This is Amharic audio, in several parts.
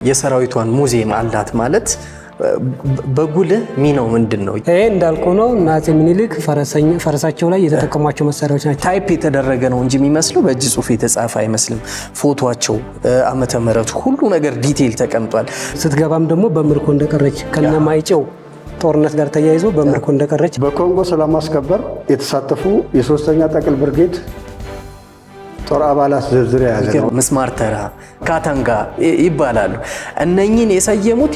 የሰራዊቷን ሙዚየም አላት ማለት በጉልህ ሚናው ምንድነው? ይሄ እንዳልከው ነው። አፄ ምኒልክ ፈረሳቸው ላይ የተጠቀሟቸው መሳሪያዎች ናቸው። ታይፕ የተደረገ ነው እንጂ የሚመስለው በእጅ ጽሁፍ የተጻፈ አይመስልም። ፎቶአቸው፣ ዓመተ ምህረቱ ሁሉ ነገር ዲቴል ተቀምጧል። ስትገባም ደግሞ በምርኮ እንደቀረች ከነማይጨው ጦርነት ጋር ተያይዞ በምርኮ እንደቀረች በኮንጎ ሰላም ማስከበር የተሳተፉ የሶስተኛ ጠቅል ብርጌድ ጦር አባላት ዝርዝር ያዘ ነው። ምስማር ተራ፣ ካታንጋ ይባላሉ። እነኚህን የሰየሙት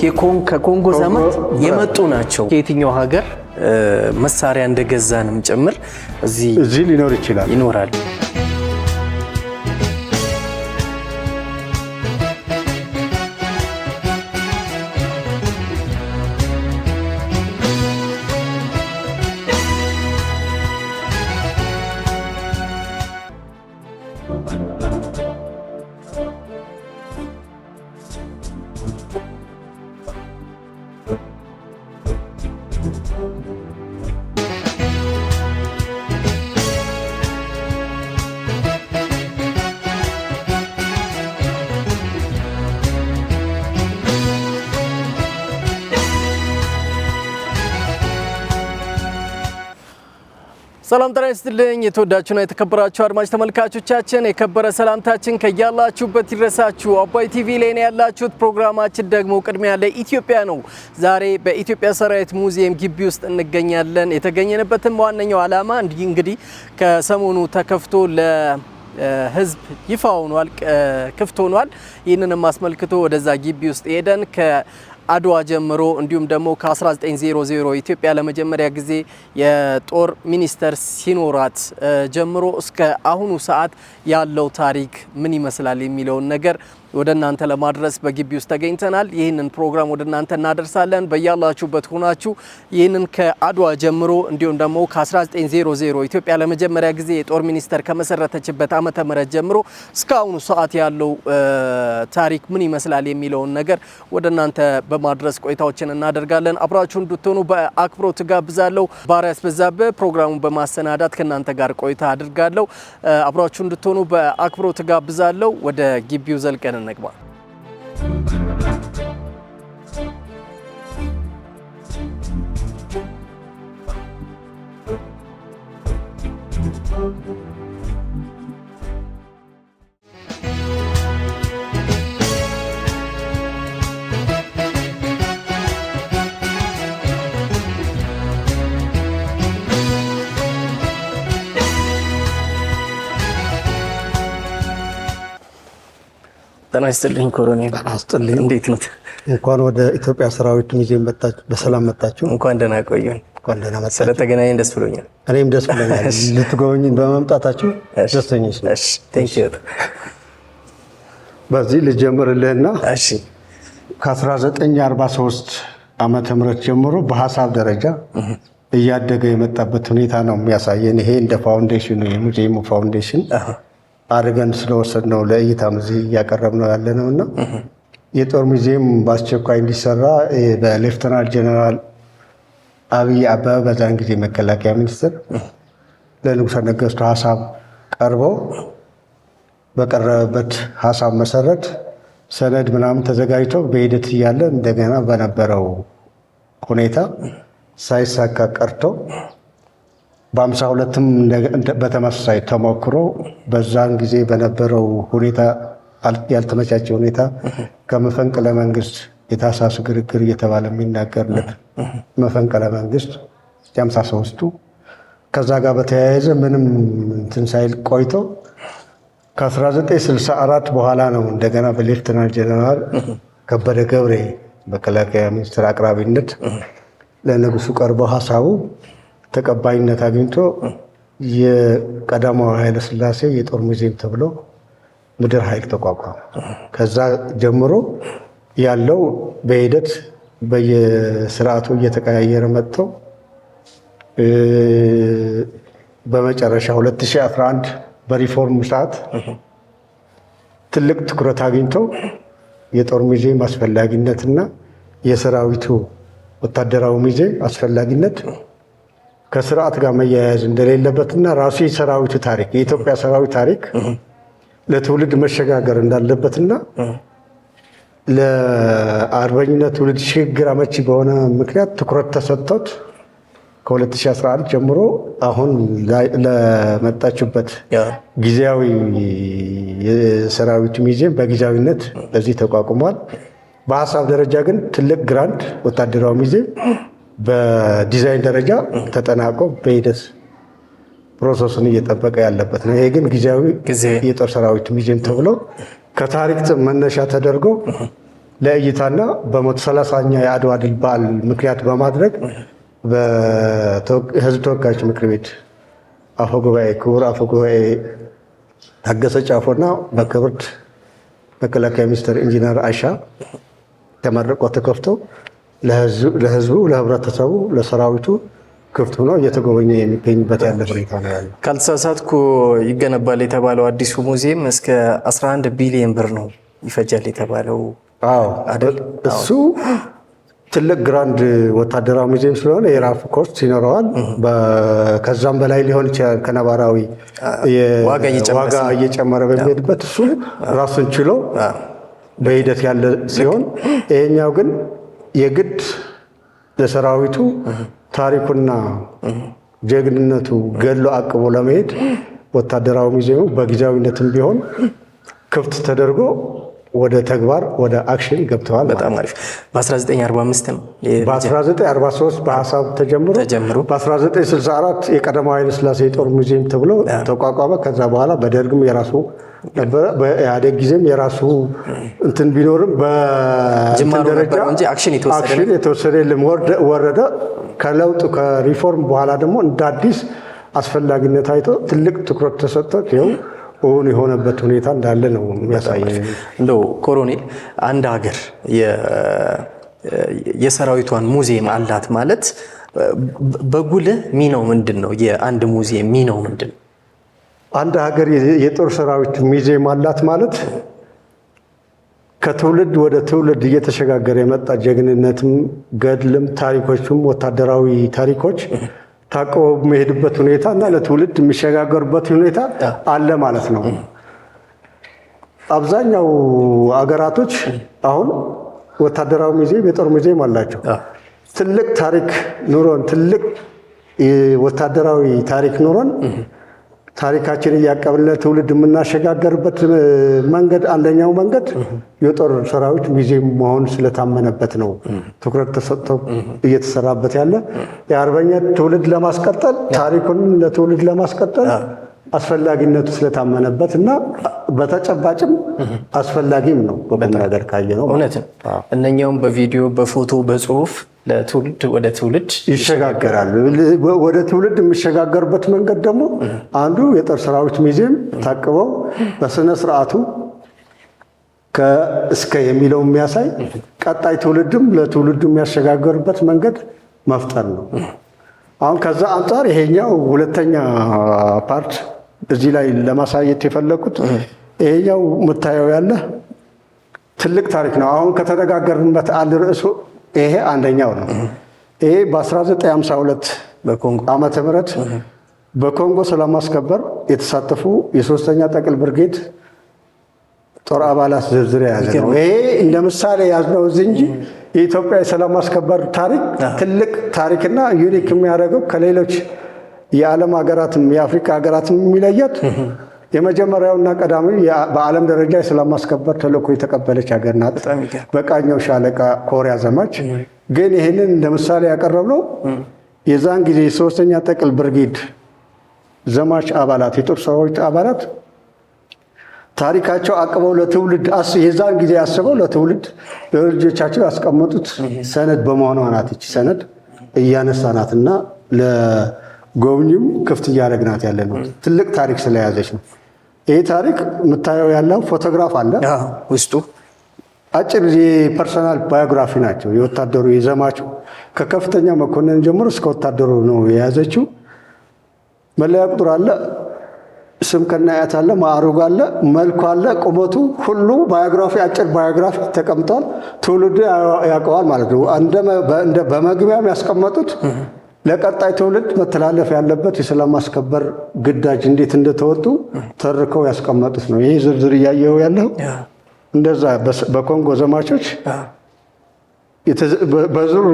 ከኮንጎ ዘመን የመጡ ናቸው። ከየትኛው ሀገር መሳሪያ እንደገዛንም ጭምር እዚህ ሊኖር ይኖራል። ሰላም ጤና ይስጥልኝ። የተወዳችሁና የተከበራችሁ አድማጭ ተመልካቾቻችን የከበረ ሰላምታችን ከያላችሁበት ይድረሳችሁ። አባይ ቲቪ ላይ ነው ያላችሁት። ፕሮግራማችን ደግሞ ቅድሚያ ለኢትዮጵያ ነው። ዛሬ በኢትዮጵያ ሰራዊት ሙዚየም ግቢ ውስጥ እንገኛለን። የተገኘንበትም ዋነኛው ዓላማ እንግዲህ ከሰሞኑ ተከፍቶ ለህዝብ ይፋ ሆኗል፣ ክፍት ሆኗል። ይህንንም አስመልክቶ ወደዛ ግቢ ውስጥ ሄደን አድዋ ጀምሮ እንዲሁም ደግሞ ከ1900 ኢትዮጵያ ለመጀመሪያ ጊዜ የጦር ሚኒስተር ሲኖራት ጀምሮ እስከ አሁኑ ሰዓት ያለው ታሪክ ምን ይመስላል የሚለውን ነገር ወደ እናንተ ለማድረስ በግቢ ውስጥ ተገኝተናል። ይህንን ፕሮግራም ወደ እናንተ እናደርሳለን። በያላችሁበት ሆናችሁ ይህንን ከአድዋ ጀምሮ እንዲሁም ደግሞ ከ1900 ኢትዮጵያ ለመጀመሪያ ጊዜ የጦር ሚኒስተር ከመሰረተችበት ዓመተ ምህረት ጀምሮ እስከ አሁኑ ሰዓት ያለው ታሪክ ምን ይመስላል የሚለውን ነገር ወደ እናንተ በማድረስ ቆይታዎችን እናደርጋለን። አብራችሁ እንድትሆኑ በአክብሮት ጋብዛለሁ። ባሪያስ በዛብህ ፕሮግራሙን በማሰናዳት ከእናንተ ጋር ቆይታ አድርጋለሁ። አብራችሁ እንድትሆኑ በአክብሮት ጋብዛለሁ። ወደ ግቢው ዘልቀን እንግባ። ጤና ይስጥልኝ ኮሎኔል። አስጥልኝ። እንዴት ነው? እንኳን ወደ ኢትዮጵያ ሰራዊት ሙዚየም በሰላም መጣችሁ። እንኳን ደህና ቆዩን። እንኳን ደህና መጣችሁ። ስለተገናኘን ደስ ብሎኛል። እኔም ደስ ብሎኛል። ልትጎበኙኝ በመምጣታችሁ ደስተኞች ነኝ። እሺ፣ ቴንክ ዩ። በዚህ ልጀምርልህና እሺ፣ ከ1943 ዓመተ ምህረት ጀምሮ በሐሳብ ደረጃ እያደገ የመጣበት ሁኔታ ነው የሚያሳየን። ይሄ እንደ ፋውንዴሽኑ የሙዚየሙ ፋውንዴሽን አድርገን ስለወሰድነው ለእይታም እዚህ እያቀረብነው ያለነው እና የጦር ሙዚየም በአስቸኳይ እንዲሰራ በሌፍተናንት ጀነራል አብይ አበበ በዛን ጊዜ መከላከያ ሚኒስትር ለንጉሠ ነገሥቱ ሀሳብ ቀርበው በቀረበበት ሀሳብ መሰረት ሰነድ ምናምን ተዘጋጅቶ በሂደት እያለ እንደገና በነበረው ሁኔታ ሳይሳካ ቀርቶ በ52ም በተመሳሳይ ተሞክሮ በዛን ጊዜ በነበረው ሁኔታ ያልተመቻቸ ሁኔታ ከመፈንቅለ መንግስት የታህሳስ ግርግር እየተባለ የሚናገርለት መፈንቅለ መንግስት የ53ቱ ከዛ ጋር በተያያዘ ምንም እንትን ሳይል ቆይቶ ከ1964 በኋላ ነው እንደገና በሌፍተናንት ጀነራል ከበደ ገብሬ መከላከያ ሚኒስትር አቅራቢነት ለንጉሱ ቀርቦ ሀሳቡ ተቀባይነት አግኝቶ የቀዳማዊ ኃይለ ሥላሴ የጦር ሙዚየም ተብሎ ምድር ኃይል ተቋቋመ። ከዛ ጀምሮ ያለው በሂደት በየስርዓቱ እየተቀያየረ መጥቶ በመጨረሻ 2011 በሪፎርም ሰዓት ትልቅ ትኩረት አግኝቶ የጦር ሙዚየም አስፈላጊነትና የሰራዊቱ ወታደራዊ ሙዚየም አስፈላጊነት ከስርዓት ጋር መያያዝ እንደሌለበትና ራሱ የሰራዊቱ ታሪክ የኢትዮጵያ ሰራዊት ታሪክ ለትውልድ መሸጋገር እንዳለበትና ለአርበኝነት ትውልድ ሽግግር አመቺ በሆነ ምክንያት ትኩረት ተሰጥቶት ከ2011 ጀምሮ አሁን ለመጣችበት ጊዜያዊ የሰራዊት ሙዚየም በጊዜያዊነት በዚህ ተቋቁሟል። በሀሳብ ደረጃ ግን ትልቅ ግራንድ ወታደራዊ ሙዚየም በዲዛይን ደረጃ ተጠናቆ በሂደት ፕሮሰሱን እየጠበቀ ያለበት ነው። ይሄ ግን ጊዜያዊ የጦር ሰራዊት ሙዚየም ተብሎ ከታሪክ መነሻ ተደርጎ ለእይታና በ130ኛ የአድዋ ድል በዓል ምክንያት በማድረግ በህዝብ ተወካዮች ምክር ቤት አፈጉባኤ ክቡር አፈጉባኤ ታገሰ ጫፎና በክብርት መከላከያ ሚኒስትር ኢንጂነር አይሻ ተመርቆ ተከፍቶ ለህዝቡ፣ ለህብረተሰቡ፣ ለሰራዊቱ ክፍት ሆኖ እየተጎበኘ የሚገኝበት ያለ ሁኔታ ነው ያለው። ካልተሳሳትኩ ይገነባል የተባለው አዲሱ ሙዚየም እስከ 11 ቢሊዮን ብር ነው ይፈጃል የተባለው። አዎ እሱ ትልቅ ግራንድ ወታደራዊ ሙዚየም ስለሆነ የራሱ ኮስት ይኖረዋል። ከዛም በላይ ሊሆን ይችላል ከነባራዊ ዋጋ እየጨመረ በሚሄድበት እሱ ራሱን ችሎ በሂደት ያለ ሲሆን፣ ይሄኛው ግን የግድ ለሰራዊቱ ታሪኩና ጀግንነቱ ገድሎ አቅቦ ለመሄድ ወታደራዊ ሙዚየሙ በጊዜያዊነትም ቢሆን ክፍት ተደርጎ ወደ ተግባር ወደ አክሽን ገብተዋል። በጣም አሪፍ። በ1945 ነው በ1943 በሀሳብ ተጀምሮ በ1964 የቀዳማዊ ኃይለ ሥላሴ የጦር ሙዚየም ተብሎ ተቋቋመ። ከዛ በኋላ በደርግም የራሱ ነበረ፣ በኢህአዴግ ጊዜም የራሱ እንትን ቢኖርም በደረጃ አክሽን የተወሰደ ወረደ። ከለውጥ ከሪፎርም በኋላ ደግሞ እንደ አዲስ አስፈላጊነት አይቶ ትልቅ ትኩረት ተሰጥቶት ይኸው እውን የሆነበት ሁኔታ እንዳለ ነው የሚያሳየው። እንደው ኮሎኔል አንድ ሀገር የሰራዊቷን ሙዚየም አላት ማለት በጉልህ ሚናው ምንድን ነው? የአንድ ሙዚየም ሚናው ምንድን ነው? አንድ ሀገር የጦር ሰራዊት ሙዚየም አላት ማለት ከትውልድ ወደ ትውልድ እየተሸጋገረ የመጣ ጀግንነትም ገድልም ታሪኮችም ወታደራዊ ታሪኮች ታቀው የሚሄድበት ሁኔታ እና ለትውልድ የሚሸጋገሩበት ሁኔታ አለ ማለት ነው። አብዛኛው አገራቶች አሁን ወታደራዊ ሙዚየም የጦር ሙዚየም አላቸው። ትልቅ ታሪክ ኑሮን ትልቅ ወታደራዊ ታሪክ ኑሮን ታሪካችን እያቀብን ለትውልድ የምናሸጋገርበት መንገድ አንደኛው መንገድ የጦር ሰራዊት ሙዚየም መሆን ስለታመነበት ነው ትኩረት ተሰጥቶ እየተሰራበት ያለ። የአርበኛ ትውልድ ለማስቀጠል ታሪኩን ለትውልድ ለማስቀጠል አስፈላጊነቱ ስለታመነበት እና በተጨባጭም አስፈላጊም ነው። በቁም ነገር ካየ ነው እውነት ነው። እነኛውም በቪዲዮ በፎቶ በጽሁፍ ለትውልድ ወደ ትውልድ ይሸጋገራል። ወደ ትውልድ የሚሸጋገርበት መንገድ ደግሞ አንዱ የጦር ሰራዊት ሙዚየም ታቅበው በስነ ስርዓቱ ከእስከ የሚለው የሚያሳይ ቀጣይ ትውልድም ለትውልዱ የሚያሸጋገርበት መንገድ መፍጠር ነው። አሁን ከዛ አንጻር ይሄኛው ሁለተኛ ፓርት እዚህ ላይ ለማሳየት የፈለኩት ይሄኛው የምታየው ያለ ትልቅ ታሪክ ነው። አሁን ከተነጋገርንበት አንድ ርዕሱ ይሄ አንደኛው ነው። ይሄ በ1952 ዓመተ ምህረት በኮንጎ ሰላም ማስከበር የተሳተፉ የሶስተኛ ጠቅል ብርጌድ ጦር አባላት ዝርዝር የያዘ ነው። ይሄ እንደ ምሳሌ ያዝነው እዚህ እንጂ የኢትዮጵያ የሰላም ማስከበር ታሪክ ትልቅ ታሪክና ዩኒክ የሚያደርገው ከሌሎች የዓለም ሀገራትም የአፍሪካ ሀገራትም የሚለየት የመጀመሪያውና ቀዳሚ በዓለም ደረጃ የሰላም ማስከበር ተልዕኮ የተቀበለች ሀገር ናት። በቃኘው ሻለቃ ኮሪያ ዘማች። ግን ይህንን እንደ ምሳሌ ያቀረብነው የዛን ጊዜ ሶስተኛ ጠቅል ብርጌድ ዘማች አባላት የጦር ሰራዊት አባላት ታሪካቸው አቅበው ለትውልድ የዛን ጊዜ አስበው ለትውልድ ለልጆቻቸው ያስቀመጡት ሰነድ በመሆኗ ናት። ይቺ ሰነድ እያነሳናትና ለጎብኚም ክፍት እያደረግናት ያለ ነው። ትልቅ ታሪክ ስለያዘች ነው። ይህ ታሪክ የምታየው ያለው ፎቶግራፍ አለ ውስጡ አጭር የፐርሰናል ባዮግራፊ ናቸው። የወታደሩ የዘማቹ ከከፍተኛ መኮንን ጀምሮ እስከ ወታደሩ ነው የያዘችው። መለያ ቁጥር አለ፣ ስም ከናያት አለ፣ ማዕረግ አለ፣ መልኩ አለ፣ ቁመቱ ሁሉ ባዮግራፊ አጭር ባዮግራፊ ተቀምጧል። ትውልዱ ያውቀዋል ማለት ነው። እንደ በመግቢያም ያስቀመጡት ለቀጣይ ትውልድ መተላለፍ ያለበት የሰላም ማስከበር ግዳጅ እንዴት እንደተወጡ ተርከው ያስቀመጡት ነው። ይሄ ዝርዝር እያየው ያለው እንደዛ በኮንጎ ዘማቾች በዙር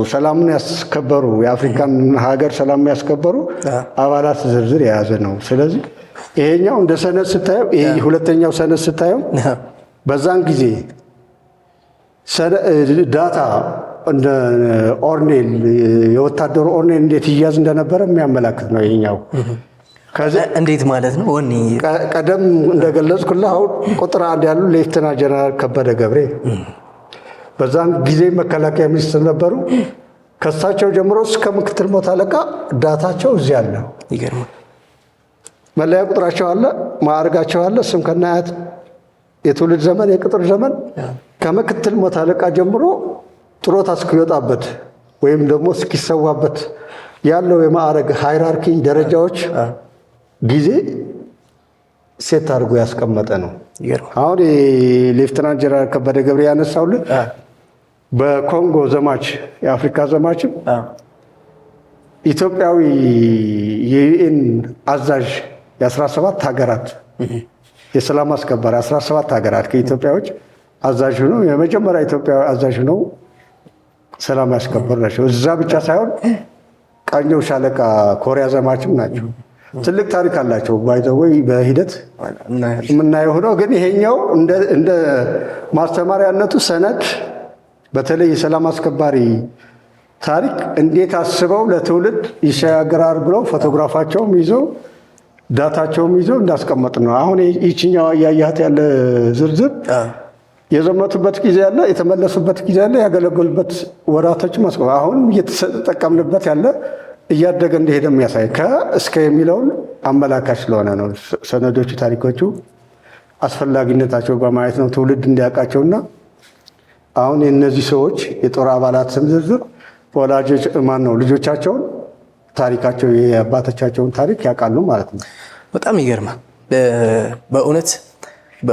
ሰላምን ያስከበሩ የአፍሪካን ሀገር ሰላም ያስከበሩ አባላት ዝርዝር የያዘ ነው። ስለዚህ ይሄኛው እንደ ሰነድ ስታየው ይሄ ሁለተኛው ሰነድ ስታየው በዛን ጊዜ ዳታ እንደ ኦርኔል የወታደሩ ኦርኔል እንዴት ይያዝ እንደነበረ የሚያመላክት ነው ይሄኛው። እንዴት ማለት ነው? ወኔ ቀደም እንደገለጽኩልህ አሁን ቁጥር 1 ያሉ ሌፍተና ጀነራል ከበደ ገብሬ በዛን ጊዜ መከላከያ ሚኒስትር ነበሩ። ከሳቸው ጀምሮ እስከ ምክትል ሞት አለቃ ዳታቸው እዚህ አለ። ይገርማል። መለያ ቁጥራቸው አለ፣ ማዕረጋቸው አለ፣ ስም ከናያት፣ የትውልድ ዘመን፣ የቅጥር ዘመን ከምክትል ሞት አለቃ ጀምሮ ጥሮታ እስኪወጣበት ወይም ደግሞ እስኪሰዋበት ያለው የማዕረግ ሃይራርኪ ደረጃዎች ጊዜ ሴት አድርጎ ያስቀመጠ ነው። አሁን ሌፍተናንት ጀነራል ከበደ ገብሬ ያነሳውልን በኮንጎ ዘማች የአፍሪካ ዘማችም ኢትዮጵያዊ የዩኤን አዛዥ የ17 ሀገራት የሰላም አስከባሪ 17 ሀገራት ከኢትዮጵያዎች አዛዥ ነው የመጀመሪያ ኢትዮጵያዊ አዛዥ ነው ሰላም ያስከበር ናቸው። እዛ ብቻ ሳይሆን ቃኘው ሻለቃ ኮሪያ ዘማችም ናቸው። ትልቅ ታሪክ አላቸው። ባይዘወይ በሂደት የምናየው ሆኖ ግን ይሄኛው እንደ ማስተማሪያነቱ ሰነድ በተለይ የሰላም አስከባሪ ታሪክ እንዴት አስበው ለትውልድ ይሸጋገራል ብለው ፎቶግራፋቸውም ይዘው ዳታቸውም ይዘው እንዳስቀመጥ ነው። አሁን ይችኛው እያያት ያለ ዝርዝር የዘመቱበት ጊዜ ያለ፣ የተመለሱበት ጊዜ ያለ፣ ያገለገሉበት ወራቶች ማስቀመጥ አሁን እየተጠቀምንበት ያለ እያደገ እንደሄደ የሚያሳይ ከእስከ የሚለውን አመላካች ስለሆነ ነው። ሰነዶቹ ታሪኮቹ አስፈላጊነታቸው በማየት ነው ትውልድ እንዲያውቃቸውና አሁን የእነዚህ ሰዎች የጦር አባላት ስም ዝርዝር ወላጆች ማን ነው ልጆቻቸውን ታሪካቸው የአባቶቻቸውን ታሪክ ያውቃሉ ማለት ነው። በጣም ይገርማል። በእውነት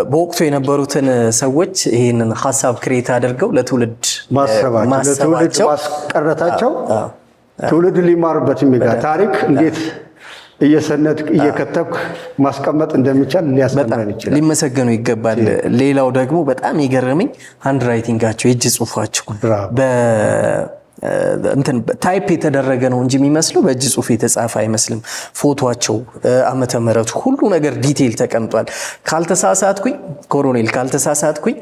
በወቅቱ የነበሩትን ሰዎች ይህንን ሀሳብ ክሬት አድርገው ለትውልድ ማሰባቸው ማስቀረታቸው ትውልድ ሊማርበት የሚጋ ታሪክ እንዴት እየሰነድ እየከተብክ ማስቀመጥ እንደሚቻል ሊያስተምረን ይችላል። ሊመሰገኑ ይገባል። ሌላው ደግሞ በጣም የገረመኝ ሃንድ ራይቲንጋቸው የእጅ ጽሁፋቸው እንትን ታይፕ የተደረገ ነው እንጂ የሚመስለው በእጅ ጽሁፍ የተጻፈ አይመስልም። ፎቶቸው፣ ዓመተ ምህረቱ ሁሉ ነገር ዲቴይል ተቀምጧል። ካልተሳሳትኩኝ ኮሎኔል ካልተሳሳትኩኝ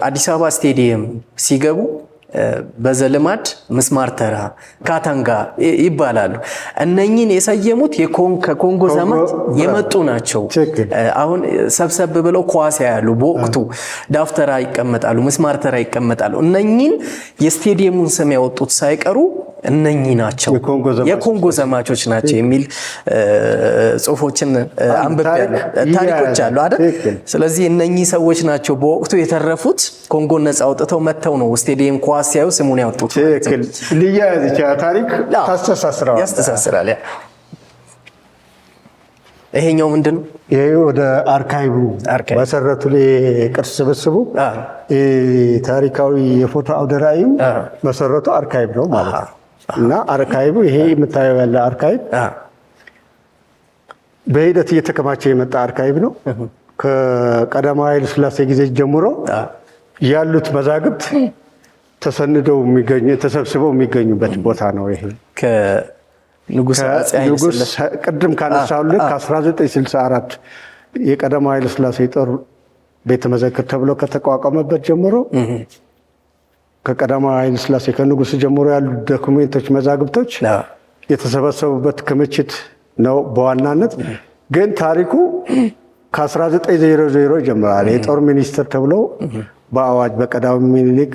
አዲስ አበባ ስቴዲየም ሲገቡ በዘልማድ ምስማር ተራ ካታንጋ ይባላሉ። እነኚህን የሰየሙት ከኮንጎ ዘመት የመጡ ናቸው። አሁን ሰብሰብ ብለው ኳስ ያያሉ። በወቅቱ ዳፍተራ ይቀመጣሉ፣ ምስማር ተራ ይቀመጣሉ። እነኚህን የስቴዲየሙን ስም ያወጡት ሳይቀሩ እነኚህ ናቸው የኮንጎ ዘማቾች ናቸው የሚል ጽሁፎችን አንብቤያለሁ። ታሪኮች አሉ አይደል? ስለዚህ እነኚህ ሰዎች ናቸው በወቅቱ የተረፉት። ኮንጎ ነፃ አውጥተው መተው ነው ስቴዲየም ኳስ ሲያዩ ስሙን ያወጡት። ትክክል። ሊያያዝ ይችላል። ታሪክ ያስተሳስራል። ይሄኛው ምንድን ነው? ይሄ ወደ አርካይቡ መሰረቱ ቅርስ ስብስቡ ታሪካዊ የፎቶ አውደ ራዕዩ መሰረቱ አርካይብ ነው ማለት ነው። እና አርካይቡ ይሄ የምታየው ያለ አርካይብ በሂደት እየተከማቸ የመጣ አርካይብ ነው። ከቀዳማዊ ኃይለ ሥላሴ ጊዜ ጀምሮ ያሉት መዛግብት ተሰንደው ተሰብስበው የሚገኙበት ቦታ ነው። ይሄ ከንጉስ ቅድም ካነሳሁልህ ከ1964 የቀዳማዊ ኃይለ ሥላሴ ጦር ቤተ መዘክር ተብሎ ከተቋቋመበት ጀምሮ ከቀዳማዊ ኃይለ ሥላሴ ከንጉስ ጀምሮ ያሉ ዶክሜንቶች መዛግብቶች የተሰበሰቡበት ክምችት ነው። በዋናነት ግን ታሪኩ ከ1900 ይጀምራል። የጦር ሚኒስትር ተብሎ በአዋጅ በቀዳማዊ ምኒልክ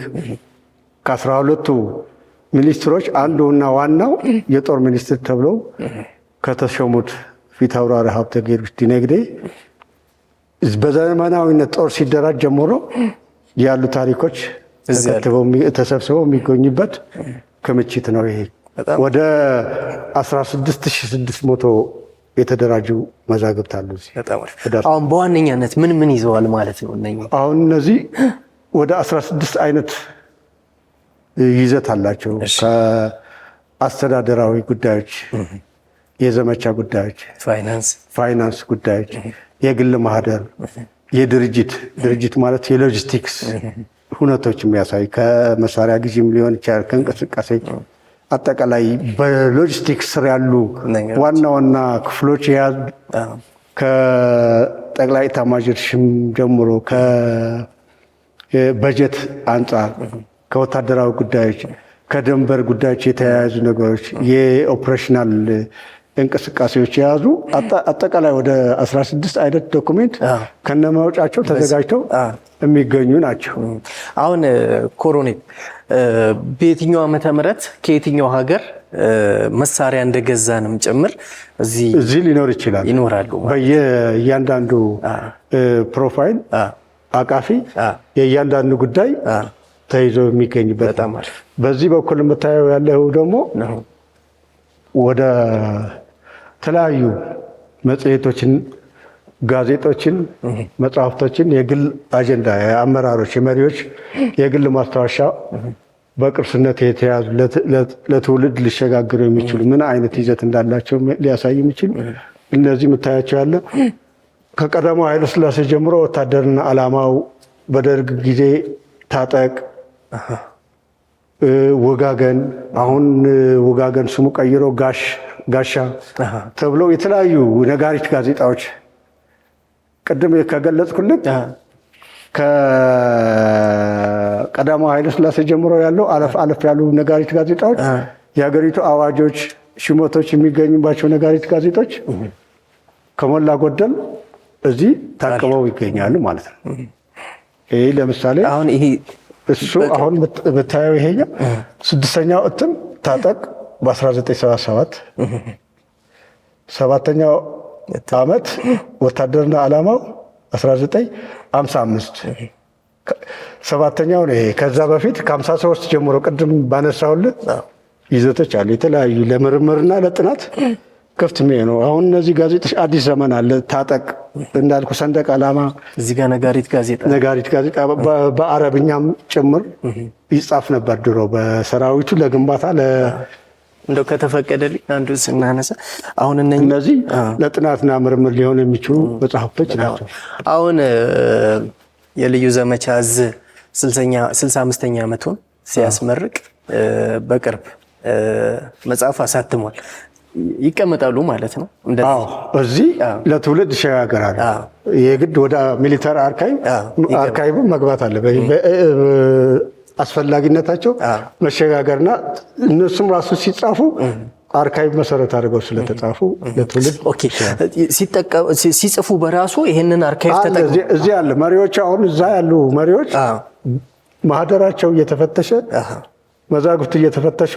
ከ12ቱ ሚኒስትሮች አንዱና ዋናው የጦር ሚኒስትር ተብሎ ከተሾሙት ፊት አውራሪ ሀብተ ጊዮርጊስ ዲነግዴ በዘመናዊነት ጦር ሲደራጅ ጀምሮ ያሉ ታሪኮች ተሰብስበው የሚገኙበት ክምችት ነው። ይሄ ወደ 16600 የተደራጁ መዛግብት አሉ። አሁን በዋነኛነት ምን ይዘዋል ማለት ነው? አሁን እነዚህ ወደ 16 አይነት ይዘት አላቸው። ከአስተዳደራዊ ጉዳዮች፣ የዘመቻ ጉዳዮች፣ ፋይናንስ ጉዳዮች፣ የግል ማህደር፣ ድርጅት ማለት የሎጂስቲክስ ሁነቶች የሚያሳይ ከመሳሪያ ግዥም ሊሆን ይችላል ከእንቅስቃሴ አጠቃላይ በሎጂስቲክስ ስር ያሉ ዋና ዋና ክፍሎች የያዙ ከጠቅላይ ኤታማዦር ሹም ጀምሮ ከበጀት አንጻር ከወታደራዊ ጉዳዮች ከድንበር ጉዳዮች የተያያዙ ነገሮች የኦፕሬሽናል እንቅስቃሴዎች የያዙ አጠቃላይ ወደ 16 አይነት ዶኩሜንት ከነማውጫቸው ተዘጋጅተው የሚገኙ ናቸው። አሁን ኮሎኔል በየትኛው ዓመተ ምህረት ከየትኛው ሀገር መሳሪያ እንደገዛንም ጭምር እዚህ ሊኖር ይችላል ይኖራሉ። በየእያንዳንዱ ፕሮፋይል አቃፊ የእያንዳንዱ ጉዳይ ተይዞ የሚገኝበት። በዚህ በኩል የምታየው ያለው ደግሞ ወደ ተለያዩ መጽሔቶችን፣ ጋዜጦችን፣ መጽሐፍቶችን የግል አጀንዳ የአመራሮች የመሪዎች የግል ማስታወሻ በቅርስነት የተያዙ ለትውልድ ሊሸጋግሩ የሚችሉ ምን አይነት ይዘት እንዳላቸው ሊያሳይ የሚችል እነዚህ የምታያቸው ያለ ከቀዳማዊ ኃይለ ሥላሴ ጀምሮ ወታደርና ዓላማው በደርግ ጊዜ ታጠቅ ወጋገን አሁን ወጋገን ስሙ ቀይሮ ጋሻ ተብለው የተለያዩ ነጋሪት ጋዜጣዎች ቅድም ከገለጽኩልህ ከቀዳማዊ ኃይለ ሥላሴ ጀምሮ ያለው አለፍ ያሉ ነጋሪት ጋዜጣዎች የሀገሪቱ አዋጆች፣ ሽሞቶች የሚገኙባቸው ነጋሪት ጋዜጦች ከሞላ ጎደል እዚህ ታቅበው ይገኛሉ ማለት ነው። ይሄ ለምሳሌ አሁን ይሄ እሱ አሁን ብታየው ይሄኛው 6ኛው እትም ታጠቅ በ1977 7ኛው ዓመት ወታደርና ዓላማው 1955 7ኛው ነው ይሄ። ከዛ በፊት ከ53 ጀምሮ ቅድም ባነሳውልህ ይዘቶች አሉ የተለያዩ ለምርምርና ለጥናት ክፍት ነው። አሁን እነዚህ ጋዜጦች አዲስ ዘመን አለ ታጠቅ እንዳልኩ ሰንደቅ ዓላማ እዚህ ጋር ነጋሪት ጋዜጣ በአረብኛም ጭምር ይጻፍ ነበር ድሮ በሰራዊቱ ለግንባታ እንደው ከተፈቀደልኝ አንዱ ስናነሳ አሁን እነዚህ ለጥናትና ምርምር ሊሆኑ የሚችሉ መጽሐፍቶች ናቸው። አሁን የልዩ ዘመቻ እዝ 65ኛ ዓመቱን ሲያስመርቅ በቅርብ መጽሐፍ አሳትሟል። ይቀመጣሉ ማለት ነው። እዚህ ለትውልድ ይሸጋገራሉ። የግድ ወደ ሚሊተሪ አርካይቭ መግባት አለ። አስፈላጊነታቸው መሸጋገርና እነሱም ራሱ ሲጻፉ አርካይቭ መሰረት አድርገው ስለተጻፉ ለትውልድ ሲጽፉ በራሱ ይሄንን አርካይቭ ተጠቅሞ እዚህ ያለ መሪዎች አሁን እዛ ያሉ መሪዎች ማህደራቸው እየተፈተሸ መዛግብት እየተፈተሹ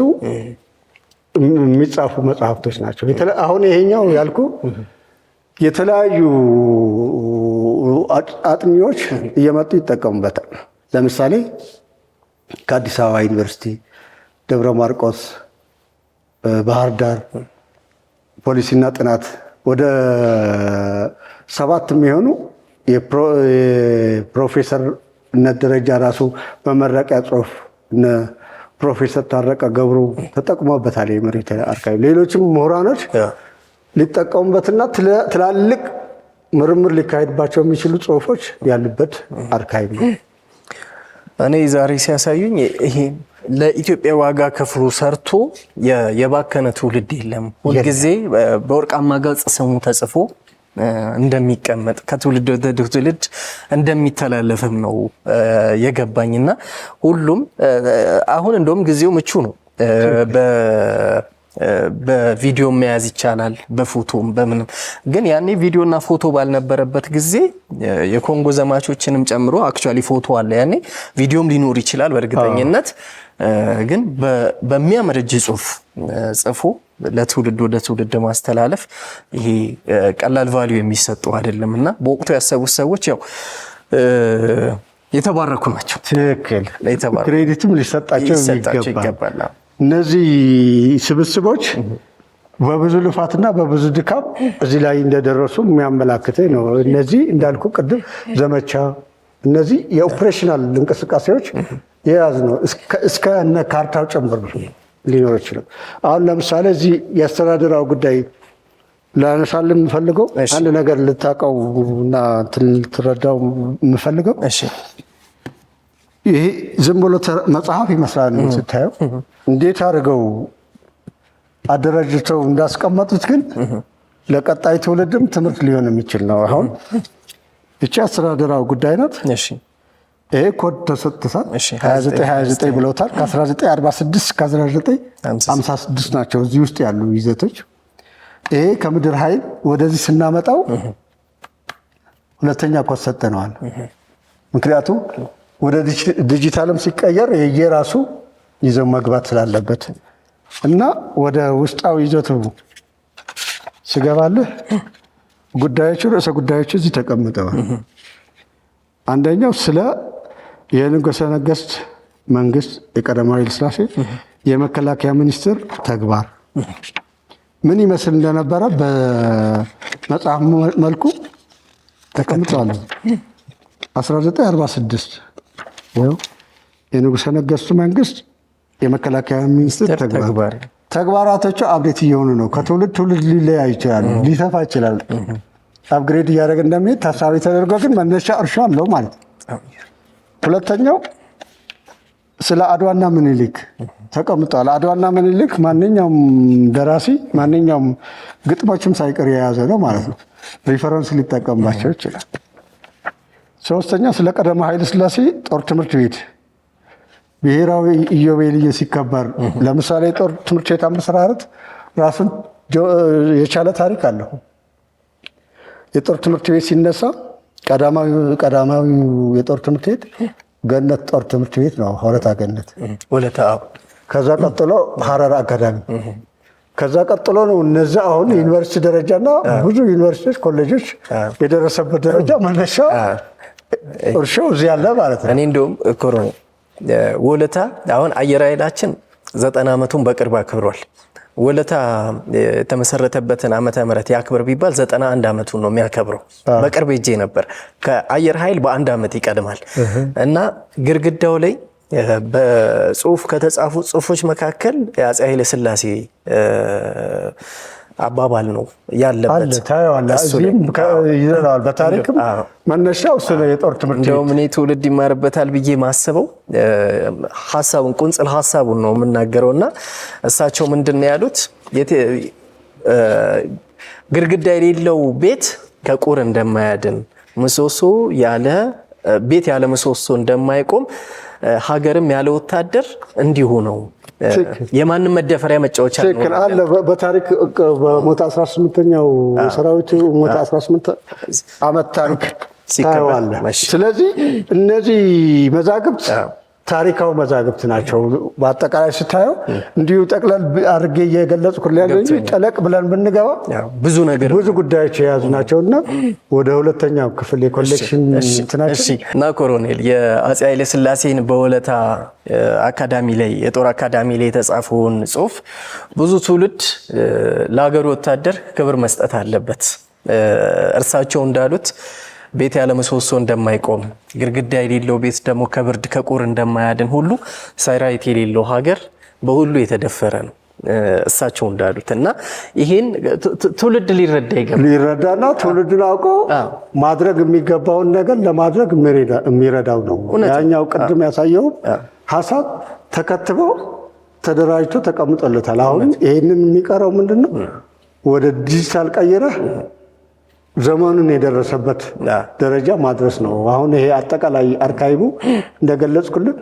የሚጻፉ መጽሐፍቶች ናቸው። አሁን ይሄኛው ያልኩ የተለያዩ አጥኚዎች እየመጡ ይጠቀሙበታል። ለምሳሌ ከአዲስ አበባ ዩኒቨርሲቲ፣ ደብረ ማርቆስ፣ ባህር ዳር ፖሊሲና ጥናት ወደ 7 የሚሆኑ የፕሮፌሰርነት ደረጃ ራሱ መመረቂያ ጽሑፍ ፕሮፌሰር ታረቀ ገብሩ ተጠቅሞበታል። የመሬት አርካይቭ ሌሎችም ምሁራኖች ሊጠቀሙበትና ትላልቅ ምርምር ሊካሄድባቸው የሚችሉ ጽሁፎች ያሉበት አርካይቭ ነው። እኔ ዛሬ ሲያሳዩኝ ይሄ ለኢትዮጵያ ዋጋ ከፍሎ ሰርቶ የባከነ ትውልድ የለም። ሁልጊዜ በወርቃማ ገጽ ስሙ ተጽፎ እንደሚቀመጥ ከትውልድ ወደ ትውልድ እንደሚተላለፍም ነው የገባኝና ሁሉም አሁን እንደውም ጊዜው ምቹ ነው። በቪዲዮ መያዝ ይቻላል፣ በፎቶም በምንም። ግን ያኔ ቪዲዮና ፎቶ ባልነበረበት ጊዜ የኮንጎ ዘማቾችንም ጨምሮ አክቹአሊ ፎቶ አለ ያኔ፣ ቪዲዮም ሊኖር ይችላል በእርግጠኝነት። ግን በሚያምር እጅ ጽሁፍ ጽፎ ለትውልድ ወደ ትውልድ ማስተላለፍ ይሄ ቀላል ቫልዩ የሚሰጠው አይደለምና በወቅቱ ያሰቡት ሰዎች ያው የተባረኩ ናቸው። ትክክል። ክሬዲትም ሊሰጣቸው ይገባል። እነዚህ ስብስቦች በብዙ ልፋትና በብዙ ድካም እዚህ ላይ እንደደረሱ የሚያመላክተኝ ነው። እነዚህ እንዳልኩ ቅድም ዘመቻ፣ እነዚህ የኦፕሬሽናል እንቅስቃሴዎች የያዝ ነው። እስከ እነ ካርታው ጨምር ሊኖር ይችላል። አሁን ለምሳሌ እዚህ የአስተዳደራዊ ጉዳይ ላነሳልህ የምፈልገው አንድ ነገር ልታውቀው እና ልትረዳው የምፈልገው ይሄ ዝም ብሎ መጽሐፍ ይመስላል ስታየው፣ እንዴት አድርገው አደራጅተው እንዳስቀመጡት ግን ለቀጣይ ትውልድም ትምህርት ሊሆን የሚችል ነው። አሁን እቺ አስተዳደራዊ ጉዳይ ናት። ይሄ ኮድ ተሰጥቷል። 2929 ብለውታል። ከ1946 እስከ 1956 ናቸው እዚህ ውስጥ ያሉ ይዘቶች። ይሄ ከምድር ኃይል ወደዚህ ስናመጣው ሁለተኛ ኮድ ሰጠነዋል። ምክንያቱም ወደ ዲጂታልም ሲቀየር የየራሱ ይዘው መግባት ስላለበት እና ወደ ውስጣዊ ይዘቱ ስገባለህ ርዕሰ ጉዳዮቹ እዚህ ተቀምጠዋል። አንደኛው ስለ የንጉሠ ነገሥት መንግስት የቀዳማዊ ኃይለ ሥላሴ የመከላከያ ሚኒስትር ተግባር ምን ይመስል እንደነበረ በመጽሐፍ መልኩ ተቀምጠዋል። 1946 የንጉሠ ነገሥቱ መንግስት የመከላከያ ሚኒስትር ተግባር ተግባራቶቹ አብዴት እየሆኑ ነው። ከትውልድ ትውልድ ሊለያይ ይችላል፣ ሊሰፋ ይችላል። አፕግሬድ እያደረገ እንደሚሄድ ታሳቢ ተደርጎ ግን መነሻ እርሻ አለው ማለት ነው። ሁለተኛው ስለ አድዋና ምኒልክ ተቀምጧል። አድዋና ምኒልክ ማንኛውም ደራሲ ማንኛውም ግጥሞችም ሳይቀር የያዘ ነው ማለት ነው። ሪፈረንስ ሊጠቀምባቸው ይችላል። ሶስተኛ ስለ ቀዳማዊ ኃይለ ሥላሴ ጦር ትምህርት ቤት ብሔራዊ ኢዮቤልዩ ሲከበር ለምሳሌ ጦር ትምህርት ቤት አመሰራረት ራሱን የቻለ ታሪክ አለው። የጦር ትምህርት ቤት ሲነሳ ቀዳማዊ የጦር ትምህርት ቤት ገነት ጦር ትምህርት ቤት ነው፣ ሆለታ ገነት ወለታ። ከዛ ቀጥሎ ሐረር አካዳሚ፣ ከዛ ቀጥሎ ነው እነዛ አሁን ዩኒቨርሲቲ ደረጃና ብዙ ዩኒቨርሲቲዎች ኮሌጆች የደረሰበት ደረጃ መነሻ እርሻው እዚህ ያለ ማለት ነው። እኔ እንደውም ኮሎኔል ወለታ አሁን አየር ኃይላችን 90 ዓመቱን በቅርብ አክብሯል። ወለታ የተመሰረተበትን ዓመተ ምህረት ያክብር ቢባል 91 ዓመቱን ነው የሚያከብረው። በቅርብ ሄጄ ነበር። ከአየር ኃይል በአንድ ዓመት ይቀድማል እና ግድግዳው ላይ በጽሁፍ ከተጻፉ ጽሁፎች መካከል የአፄ ኃይለ ሥላሴ አባባል ነው ያለበት። ይዘናል በታሪክም መነሻው ስለ የጦር ትምህርት ቤት እንደውም እኔ ትውልድ ይማርበታል ብዬ ማስበው ሐሳቡን ቁንጽል ሐሳቡን ነው የምናገረውና እሳቸው ምንድነው ያሉት? ግድግዳ የሌለው ቤት ከቁር እንደማያድን፣ ምሰሶ ያለ ቤት ያለ ምሰሶ እንደማይቆም፣ ሀገርም ያለ ወታደር እንዲሁ ነው። የማንም መደፈሪያ መጫወቻ ነው አለ በታሪክ በሞት 18ኛው ሰራዊት ሞት 18 ዓመት ታሪክ ታየዋለህ። ስለዚህ እነዚህ መዛግብት ታሪካዊ መዛግብት ናቸው። በአጠቃላይ ስታየው እንዲሁ ጠቅለል አድርጌ እየገለጽኩልህ ያለው እንጂ ጠለቅ ብለን ብንገባ ብዙ ጉዳዮች የያዙ ናቸውና ወደ ሁለተኛው ክፍል የኮሌክሽን እንትናችን እና ኮሎኔል የአፄ ኃይለ ሥላሴን በወለታ አካዳሚ ላይ የጦር አካዳሚ ላይ የተጻፈውን ጽሁፍ ብዙ ትውልድ ለሀገሩ ወታደር ክብር መስጠት አለበት። እርሳቸው እንዳሉት ቤት ያለ ምሰሶ እንደማይቆም፣ ግድግዳ የሌለው ቤት ደግሞ ከብርድ ከቁር እንደማያድን ሁሉ ሰራዊት የሌለው ሀገር በሁሉ የተደፈረ ነው እሳቸው እንዳሉት እና ይሄን ትውልድ ሊረዳና ትውልድን አውቆ ማድረግ የሚገባውን ነገር ለማድረግ የሚረዳው ነው። ያኛው ቅድም ያሳየው ሀሳብ ተከትበው ተደራጅቶ ተቀምጦለታል። አሁን ይሄንን የሚቀረው ምንድነው? ወደ ዲጂታል ቀይረህ ዘመኑን የደረሰበት ደረጃ ማድረስ ነው። አሁን ይሄ አጠቃላይ አርካይቡ እንደገለጽኩልን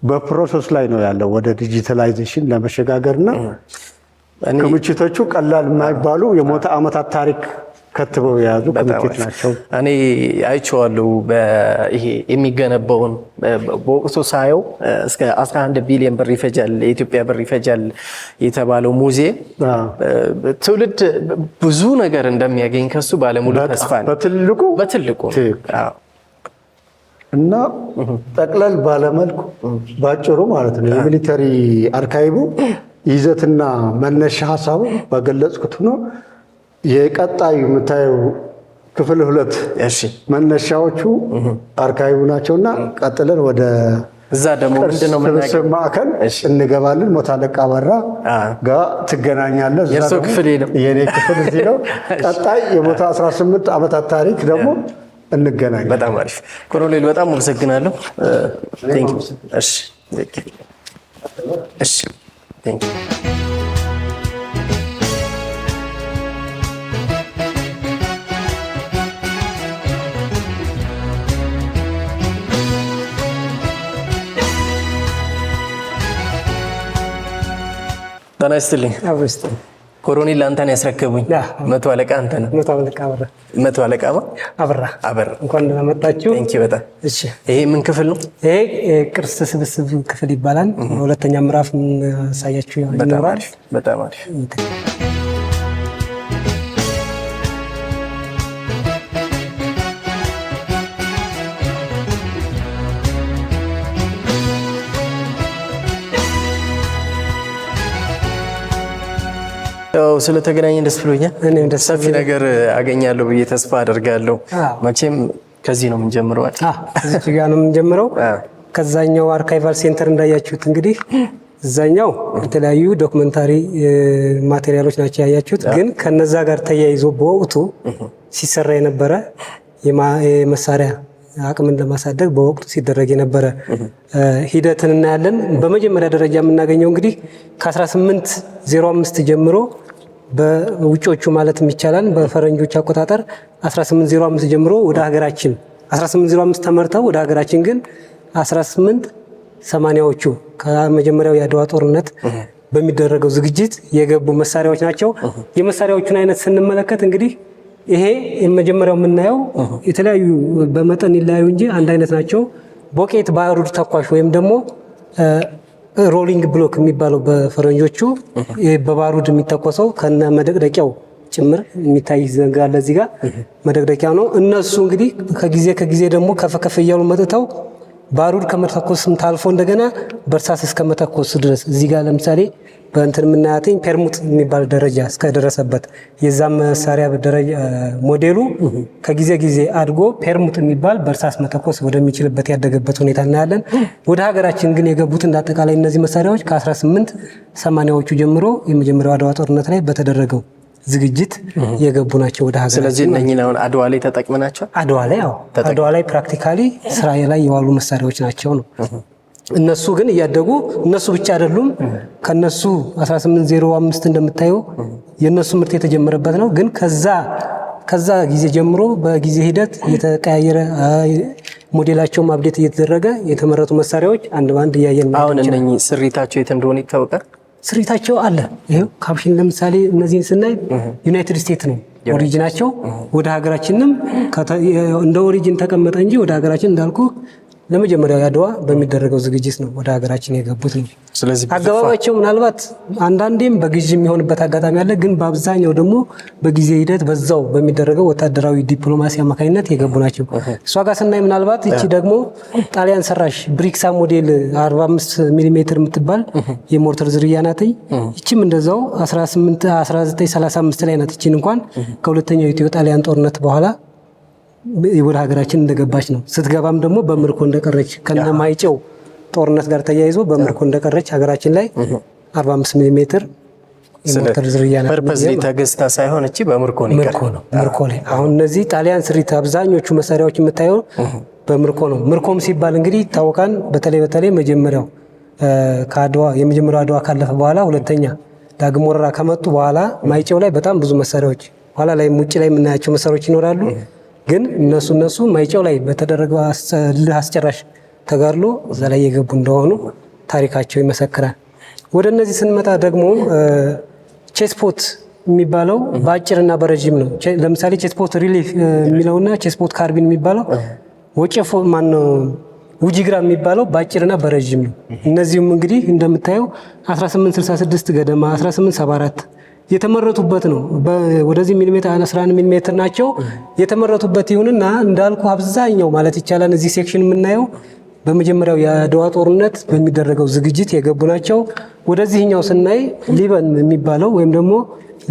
በፕሮሰስ ላይ ነው ያለው ወደ ዲጂታላይዜሽን ለመሸጋገርና ክምችቶቹ ቀላል የማይባሉ የሞተ ዓመታት ታሪክ ከትበው የያዙ ክምችት ናቸው። እኔ አይቼዋለሁ። ይሄ የሚገነባውን በወቅቱ ሳየው እስከ 11 ቢሊዮን ብር ይፈጃል፣ የኢትዮጵያ ብር ይፈጃል የተባለው ሙዚየም ትውልድ ብዙ ነገር እንደሚያገኝ ከሱ ባለሙሉ ተስፋ ነው። በትልቁ እና ጠቅለል ባለመልኩ ባጭሩ ማለት ነው የሚሊተሪ አርካይቡ ይዘትና መነሻ ሀሳቡ በገለጽኩት ነው። የቀጣይ የምታየው ክፍል 2 መነሻዎቹ አርካይቡ ናቸውና ቀጥለን ወደ እዛ ደግሞ ምንድነው ስብስብ ማዕከል እንገባለን። ሞት አለቃ አበራ ጋር ትገናኛለህ። የእርሶ ክፍል ነው፣ የኔ ክፍል እዚህ ነው። ቀጣይ የሞት 18 ዓመታት ታሪክ ደግሞ እንገናኝ። በጣም አሪፍ ኮሎኔል፣ በጣም አመሰግናለሁ። እሺ እሺ ቴንክ ዩ። ጤና ይስጥልኝ። ኮሎኔል አንተን ያስረከቡኝ። መቶ አለቃ አንተ ነህ። መቶ አለቃ አበራ። እንኳን ደህና መጣችሁ። ቴንክ ዩ በጣም እሺ። ይሄ ምን ክፍል ነው? ይሄ ቅርስ ስብስብ ክፍል ይባላል። በሁለተኛ ምዕራፍ ሳያችሁ ይኖራል። በጣም አሪፍ። ያው ስለተገናኘን ደስ ብሎኛል። እኔም ደስ ሰፊ ነገር አገኛለሁ ብዬ ተስፋ አደርጋለሁ። መቼም ከዚህ ነው የምንጀምረው አይደል? እዚህ ጋር ነው የምንጀምረው። ከዛኛው አርካይቫል ሴንተር እንዳያችሁት እንግዲህ እዛኛው የተለያዩ ዶክመንታሪ ማቴሪያሎች ናቸው ያያችሁት። ግን ከነዛ ጋር ተያይዞ በወቅቱ ሲሰራ የነበረ የመሳሪያ አቅምን ለማሳደግ በወቅቱ ሲደረግ የነበረ ሂደትን እናያለን። በመጀመሪያ ደረጃ የምናገኘው እንግዲህ ከ1805 ጀምሮ በውጮቹ ማለት ይቻላል በፈረንጆች አቆጣጠር 1805 ጀምሮ ወደ ሀገራችን 1805 ተመርተው ወደ ሀገራችን ግን 1880ዎቹ ከመጀመሪያው የአድዋ ጦርነት በሚደረገው ዝግጅት የገቡ መሳሪያዎች ናቸው። የመሳሪያዎቹን አይነት ስንመለከት እንግዲህ ይሄ የመጀመሪያው የምናየው የተለያዩ በመጠን ይለያዩ እንጂ አንድ አይነት ናቸው። ቦቄት ባሩድ ተኳሽ ወይም ደግሞ ሮሊንግ ብሎክ የሚባለው በፈረንጆቹ በባሩድ የሚተኮሰው ከነ መደቅደቂያው ጭምር የሚታይ ዘንጋለ እዚህ ጋር መደቅደቂያው ነው። እነሱ እንግዲህ ከጊዜ ደግሞ ከፍ እያሉ መጥተው ባሩድ ከመተኮስም ታልፎ እንደገና በእርሳስ እስከ መተኮስ ድረስ እዚህ ጋር ለምሳሌ በእንትን የምናያተኝ ፔርሙት የሚባል ደረጃ እስከደረሰበት የዛም መሳሪያ ደረጃ ሞዴሉ ከጊዜ አድጎ ፔርሙት የሚባል በእርሳስ መተኮስ ወደሚችልበት ያደገበት ሁኔታ እናያለን። ወደ ሀገራችን ግን የገቡት እንዳጠቃላይ እነዚህ መሳሪያዎች ከ1880ዎቹ ጀምሮ የመጀመሪያው አድዋ ጦርነት ላይ በተደረገው ዝግጅት የገቡ ናቸው ወደ ሀገራችን። ስለዚህ እነኚህ አሁን አድዋ ላይ ተጠቅመናቸው አድዋ ላይ ፕራክቲካሊ ስራ ላይ የዋሉ መሳሪያዎች ናቸው ነው። እነሱ ግን እያደጉ እነሱ ብቻ አይደሉም። ከነሱ 1805 እንደምታየው የነሱ ምርት የተጀመረበት ነው። ግን ከዛ ጊዜ ጀምሮ በጊዜ ሂደት የተቀያየረ ሞዴላቸው አፕዴት እየተደረገ የተመረቱ መሳሪያዎች አንድ ባንድ እያየን አሁን እነኚህ ስሪታቸው የት እንደሆነ ይታወቃል። ስሪታቸው አለ። ይሄው ካፕሽን ለምሳሌ እነዚህን ስናይ ዩናይትድ ስቴትስ ነው ኦሪጂናቸው። ወደ ሀገራችንም እንደ ኦሪጂን ተቀመጠ እንጂ ወደ ሀገራችን እንዳልኩ ለመጀመሪያው ያድዋ በሚደረገው ዝግጅት ነው ወደ ሀገራችን የገቡት ነው። ስለዚህ አገባባቸው ምናልባት አንዳንዴም በግዥ የሚሆንበት አጋጣሚ አለ። ግን በአብዛኛው ደግሞ በጊዜ ሂደት በዛው በሚደረገው ወታደራዊ ዲፕሎማሲ አማካኝነት የገቡ ናቸው። እሷ ጋር ስናይ ምናልባት እቺ ደግሞ ጣሊያን ሰራሽ ብሪክሳ ሞዴል 45 ሚሊ ሜትር የምትባል የሞርተር ዝርያ ናት። እቺም እንደዛው 1935 ላይ ናት። እቺን እንኳን ከሁለተኛው የኢትዮ ጣሊያን ጦርነት በኋላ ወደ ሀገራችን እንደገባች ነው። ስትገባም ደግሞ በምርኮ እንደቀረች ከነማይጨው ጦርነት ጋር ተያይዞ በምርኮ እንደቀረች ሀገራችን ላይ 45 ሚሊ ሜትር የሞተር ዝርያ ናት። ፐርፐዝሊ ተገዝታ ሳይሆን እቺ በምርኮ ነው። ምርኮ ላይ አሁን እነዚህ ጣሊያን ስሪት አብዛኞቹ መሳሪያዎች የምታየው በምርኮ ነው። ምርኮም ሲባል እንግዲህ ታውቃን በተለይ መጀመሪያው ከአድዋ የመጀመሪያው አድዋ ካለፈ በኋላ ሁለተኛ ዳግም ወረራ ከመጡ በኋላ ማይጨው ላይ በጣም ብዙ መሳሪያዎች ኋላ ላይ ውጭ ላይ የምናያቸው መሳሪያዎች ይኖራሉ። ግን እነሱ ማይጨው ላይ በተደረገው አስጨራሽ ተጋድሎ እዛ ላይ የገቡ እንደሆኑ ታሪካቸው ይመሰክራል። ወደ እነዚህ ስንመጣ ደግሞ ቼስፖት የሚባለው በአጭርና በረጅም ነው። ለምሳሌ ቼስፖት ሪሊፍ የሚለውና ቼስፖት ካርቢን የሚባለው ወጨፎ ማነው ውጂግራ የሚባለው በአጭርና በረጅም ነው። እነዚህም እንግዲህ እንደምታየው 1866 ገደማ 1874 የተመረቱበት ነው። ወደዚህ ሚሊሜትር 11 ሚሊሜትር ናቸው የተመረቱበት። ይሁንና እንዳልኩ አብዛኛው ማለት ይቻላል እዚህ ሴክሽን የምናየው በመጀመሪያው የአድዋ ጦርነት በሚደረገው ዝግጅት የገቡ ናቸው። ወደዚህኛው ስናይ ሊበን የሚባለው ወይም ደግሞ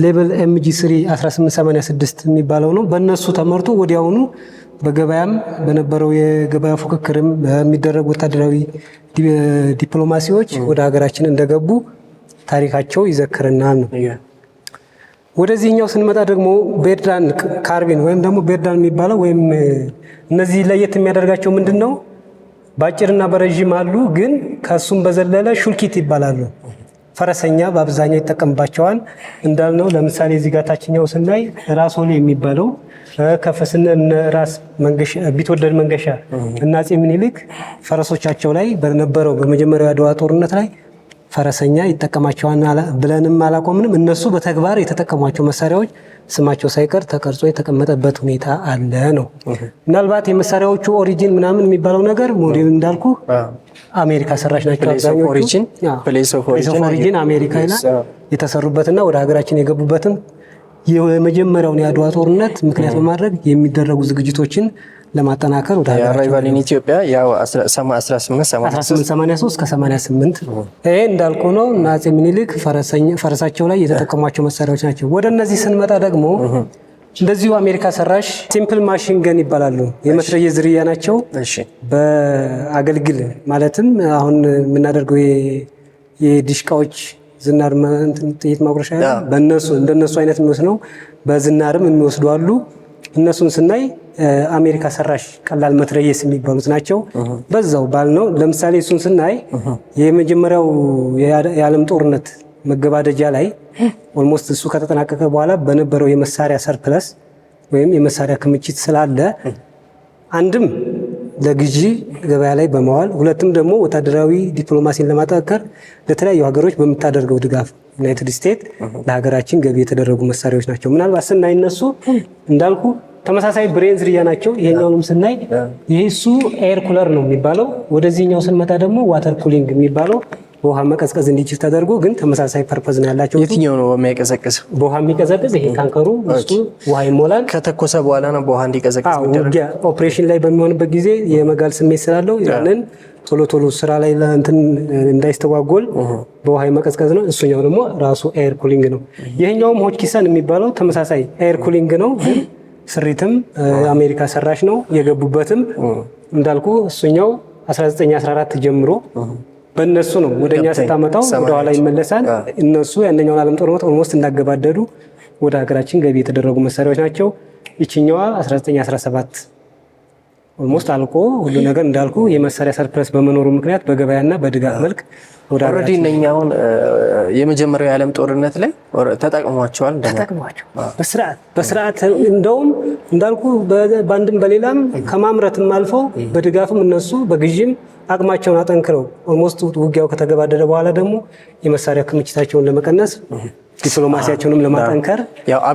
ሌቨል MG3 1886 የሚባለው ነው። በእነሱ ተመርቶ ወዲያውኑ በገበያም በነበረው የገበያ ፉክክርም በሚደረጉ ወታደራዊ ዲፕሎማሲዎች ወደ ሀገራችን እንደገቡ ታሪካቸው ይዘክርናል ነው። ወደዚህኛው ስንመጣ ደግሞ ቤርዳን ካርቢን ወይም ደግሞ ቤርዳን የሚባለው ወይም እነዚህ ለየት የሚያደርጋቸው ምንድን ነው? በአጭርና በረዥም አሉ፣ ግን ከሱም በዘለለ ሹልኪት ይባላሉ። ፈረሰኛ በአብዛኛው ይጠቀምባቸዋል እንዳልነው። ለምሳሌ እዚህ ጋር ታችኛው ስናይ ራስ ሆሌ የሚባለው ከፍ ስንል ራስ መንገሻ ቢትወደድ መንገሻ እና አፄ ምኒልክ ፈረሶቻቸው ላይ በነበረው በመጀመሪያው አድዋ ጦርነት ላይ ፈረሰኛ ይጠቀማቸዋል ብለንም አላቆምንም። እነሱ በተግባር የተጠቀሟቸው መሳሪያዎች ስማቸው ሳይቀር ተቀርጾ የተቀመጠበት ሁኔታ አለ ነው። ምናልባት የመሳሪያዎቹ ኦሪጂን ምናምን የሚባለው ነገር ሞዴል እንዳልኩ አሜሪካ ሰራሽ ናቸው። ፕሌስ ኦፍ ኦሪጂን አሜሪካ ይላል የተሰሩበትና ወደ ሀገራችን የገቡበትም የመጀመሪያውን የአድዋ ጦርነት ምክንያት በማድረግ የሚደረጉ ዝግጅቶችን ለማጠናከር ወደ ሀገራችን ኢትዮጵያ ያው 1883 ከ88 ይሄ እንዳልኩ ነው። እና አፄ ምኒልክ ፈረሳቸው ላይ የተጠቀሟቸው መሳሪያዎች ናቸው። ወደ እነዚህ ስንመጣ ደግሞ እንደዚሁ አሜሪካ ሰራሽ ሲምፕል ማሽን ገን ይባላሉ። የመትረየስ ዝርያ ናቸው። በአገልግል ማለትም አሁን የምናደርገው የዲሽቃዎች ዝናር ጥይት ማጉረሻ እንደነሱ አይነት የሚወስነው በዝናርም የሚወስዱ አሉ። እነሱን ስናይ አሜሪካ ሰራሽ ቀላል መትረየስ የሚባሉት ናቸው። በዛው ባልነው ለምሳሌ እሱን ስናይ የመጀመሪያው የዓለም ጦርነት መገባደጃ ላይ ኦልሞስት እሱ ከተጠናቀቀ በኋላ በነበረው የመሳሪያ ሰርፕለስ ወይም የመሳሪያ ክምችት ስላለ አንድም ለግዢ ገበያ ላይ በመዋል ሁለትም ደግሞ ወታደራዊ ዲፕሎማሲን ለማጠናከር ለተለያዩ ሀገሮች በምታደርገው ድጋፍ ዩናይትድ ስቴትስ ለሀገራችን ገቢ የተደረጉ መሳሪያዎች ናቸው። ምናልባት ስናይ እነሱ እንዳልኩ ተመሳሳይ ብሬን ዝርያ ናቸው። ይሄኛውንም ስናይ ይሄ እሱ ኤር ኩለር ነው የሚባለው። ወደዚህኛው ስንመጣ ደግሞ ዋተር ኩሊንግ የሚባለው በውሃ መቀዝቀዝ እንዲችል ተደርጎ ግን ተመሳሳይ ፐርፐዝ ነው ያላቸው። የትኛው ነው የሚያቀዘቅዝ? በውሃ የሚቀዘቅዝ ይሄ ታንከሩ ውስጡ ውሃ ይሞላል። ከተኮሰ በኋላ ነው በውሃ እንዲቀዘቅዝ ውጊያ ኦፕሬሽን ላይ በሚሆንበት ጊዜ የመጋል ስሜት ስላለው ያንን ቶሎ ስራ ላይ እንትን እንዳይስተጓጎል በውሃ መቀዝቀዝ ነው። እሱኛው ደግሞ ራሱ ኤር ኩሊንግ ነው። ይሄኛውም ሆችኪሰን የሚባለው ተመሳሳይ ኤር ኩሊንግ ነው። ስሪትም አሜሪካ ሰራሽ ነው። የገቡበትም እንዳልኩ እሱኛው 1914 ጀምሮ በእነሱ ነው። ወደኛ ስታመጣው ወደ ኋላ ይመለሳል። እነሱ ያንኛውን ዓለም ጦርነት ኦልሞስት እንዳገባደዱ ወደ ሀገራችን ገቢ የተደረጉ መሳሪያዎች ናቸው። ይችኛዋ 1917 ኦልሞስት አልቆ ሁሉ ነገር እንዳልኩ የመሳሪያ ሰርፕለስ በመኖሩ ምክንያት በገበያና በድጋፍ መልክ ወደ ኦሬዲ እነኛውን የመጀመሪያው የዓለም ጦርነት ላይ ተጠቅሟቸዋል። በስርዓት እንደውም እንዳልኩ በአንድም በሌላም ከማምረትም አልፈው በድጋፍም እነሱ በግዥም አቅማቸውን አጠንክረው ኦልሞስት ውጊያው ከተገባደደ በኋላ ደግሞ የመሳሪያ ክምችታቸውን ለመቀነስ ዲፕሎማሲያቸውንም ለማጠንከር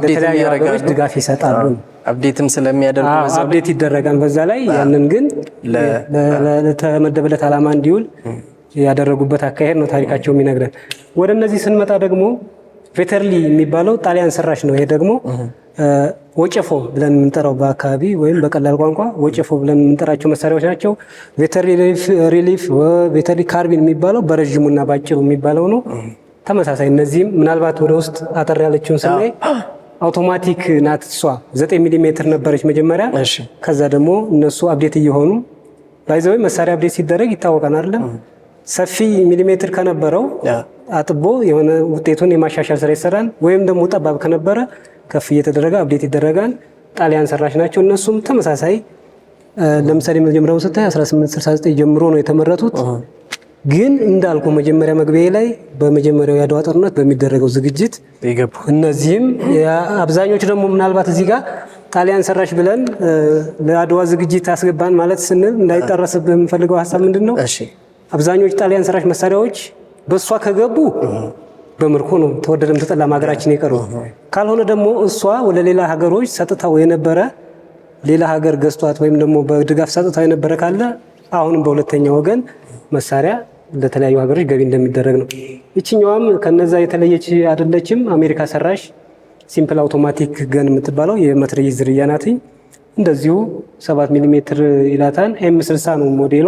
ለተለያዩ ሀገሮች ድጋፍ ይሰጣሉ። አፕዴትም ስለሚያደርጉ አፕዴት ይደረጋል። በዛ ላይ ያንን ግን ለተመደበለት ዓላማ እንዲውል ያደረጉበት አካሄድ ነው ታሪካቸው የሚነግረን። ወደ እነዚህ ስንመጣ ደግሞ ቬተርሊ የሚባለው ጣሊያን ሰራሽ ነው። ይሄ ደግሞ ወጨፎ ብለን የምንጠራው በአካባቢ ወይም በቀላል ቋንቋ ወጨፎ ብለን የምንጠራቸው መሳሪያዎች ናቸው። ቬተርሊ ሪሊፍ፣ ቬተርሊ ካርቢን የሚባለው በረዥሙና ባጭሩ የሚባለው ነው። ተመሳሳይ እነዚህም ምናልባት ወደ ውስጥ አጠር ያለችውን ስናይ አውቶማቲክ ናት። እሷ 9 ሚሊ ሜትር ነበረች መጀመሪያ። ከዛ ደግሞ እነሱ አፕዴት እየሆኑ ባይዘው መሳሪያ አፕዴት ሲደረግ ይታወቃል አይደለም። ሰፊ ሚሊ ሜትር ከነበረው አጥቦ የሆነ ውጤቱን የማሻሻል ስራ ይሰራል። ወይም ደግሞ ጠባብ ከነበረ ከፍ እየተደረገ አፕዴት ይደረጋል። ጣሊያን ሰራሽ ናቸው። እነሱም ተመሳሳይ ለምሳሌ መጀመሪያው ስታይ 1869 ጀምሮ ነው የተመረቱት። ግን እንዳልኩ መጀመሪያ መግቢያ ላይ በመጀመሪያው የአድዋ ጦርነት በሚደረገው ዝግጅት ይገቡ። እነዚህም አብዛኞቹ ደግሞ ምናልባት እዚህ ጋር ጣሊያን ሰራሽ ብለን ለአድዋ ዝግጅት አስገባን ማለት ስንል እንዳይጠረስብህ የምፈልገው ሀሳብ ምንድን ነው? አብዛኞቹ ጣሊያን ሰራሽ መሳሪያዎች በእሷ ከገቡ በምርኮ ነው ተወደደም ተጠላም ሀገራችን የቀሩ። ካልሆነ ደግሞ እሷ ወደ ሌላ ሀገሮች ሰጥታው የነበረ ሌላ ሀገር ገዝቷት ወይም ደግሞ በድጋፍ ሰጥታው የነበረ ካለ አሁንም በሁለተኛ ወገን መሳሪያ ለተለያዩ ሀገሮች ገቢ እንደሚደረግ ነው። ይችኛዋም ከነዛ የተለየች አይደለችም። አሜሪካ ሰራሽ ሲምፕል አውቶማቲክ ገን የምትባለው የመትረየስ ዝርያ ናት። እንደዚሁ 7 ሚሊ ሜትር ይላታል። M60 ነው ሞዴሏ።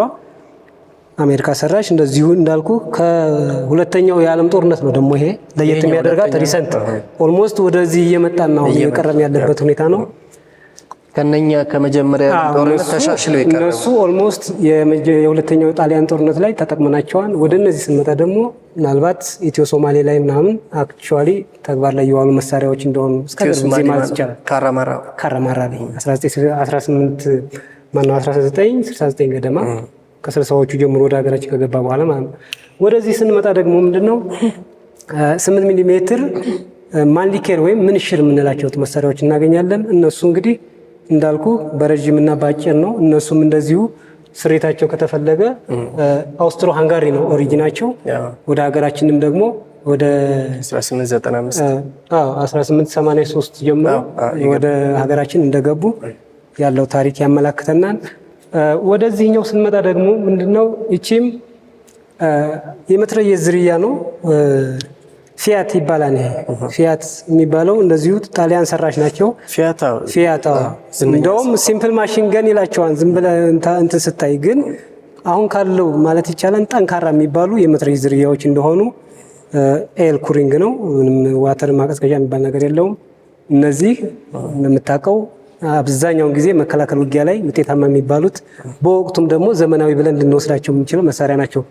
አሜሪካ ሰራሽ እንደዚሁ እንዳልኩ ከሁለተኛው የዓለም ጦርነት ነው። ደግሞ ይሄ ለየት የሚያደርጋት ሪሰንት ኦልሞስት ወደዚህ እየመጣን ነው እየቀረም ያለበት ሁኔታ ነው። ከነኛ ከመጀመሪያ ጦርነት ተሻሽለው ይቀርባሉ። እነሱ ኦልሞስት የሁለተኛው ጣሊያን ጦርነት ላይ ተጠቅመናቸዋል። ወደ እነዚህ ስንመጣ ደግሞ ምናልባት ኢትዮ ሶማሌ ላይ ምናምን አክቹዋሊ ተግባር ላይ የዋሉ መሳሪያዎች እንደሆኑ እስከ ቅርብ ጊዜ ማለት ይቻላል። ካራማራ ላይ 1969 ገደማ ከ60ዎቹ ጀምሮ ወደ ሀገራችን ከገባ በኋላ ማለት ነው። ወደዚህ ስንመጣ ደግሞ ምንድነው 8 ሚሊ ሜትር ማንሊኬር ወይም ምንሽር የምንላቸው መሳሪያዎች እናገኛለን። እነሱ እንግዲህ እንዳልኩ በረጅምና በአጭር ነው። እነሱም እንደዚሁ ስሬታቸው ከተፈለገ አውስትሮ ሃንጋሪ ነው ኦሪጂናቸው። ወደ ሀገራችንም ደግሞ ወደ 1883 ጀምሮ ወደ ሀገራችን እንደገቡ ያለው ታሪክ ያመላክተናል። ወደዚህኛው ስንመጣ ደግሞ ምንድነው እቺም የመትረየስ ዝርያ ነው። ፊያት ይባላል። ይሄ ፊያት የሚባለው እንደዚሁ ጣሊያን ሰራሽ ናቸው። ፊያት እንደውም ሲምፕል ማሽን ገን ይላቸዋል ዝም ብለህ እንትን ስታይ፣ ግን አሁን ካለው ማለት ይቻላል ጠንካራ የሚባሉ የመትረየስ ዝርያዎች እንደሆኑ ኤል ኩሪንግ ነው። ምንም ዋተር ማቀዝቀዣ የሚባል ነገር የለውም። እነዚህ እንደምታውቀው አብዛኛውን ጊዜ መከላከል ውጊያ ላይ ውጤታማ የሚባሉት በወቅቱም ደግሞ ዘመናዊ ብለን ልንወስዳቸው የምንችለው መሳሪያ ናቸው።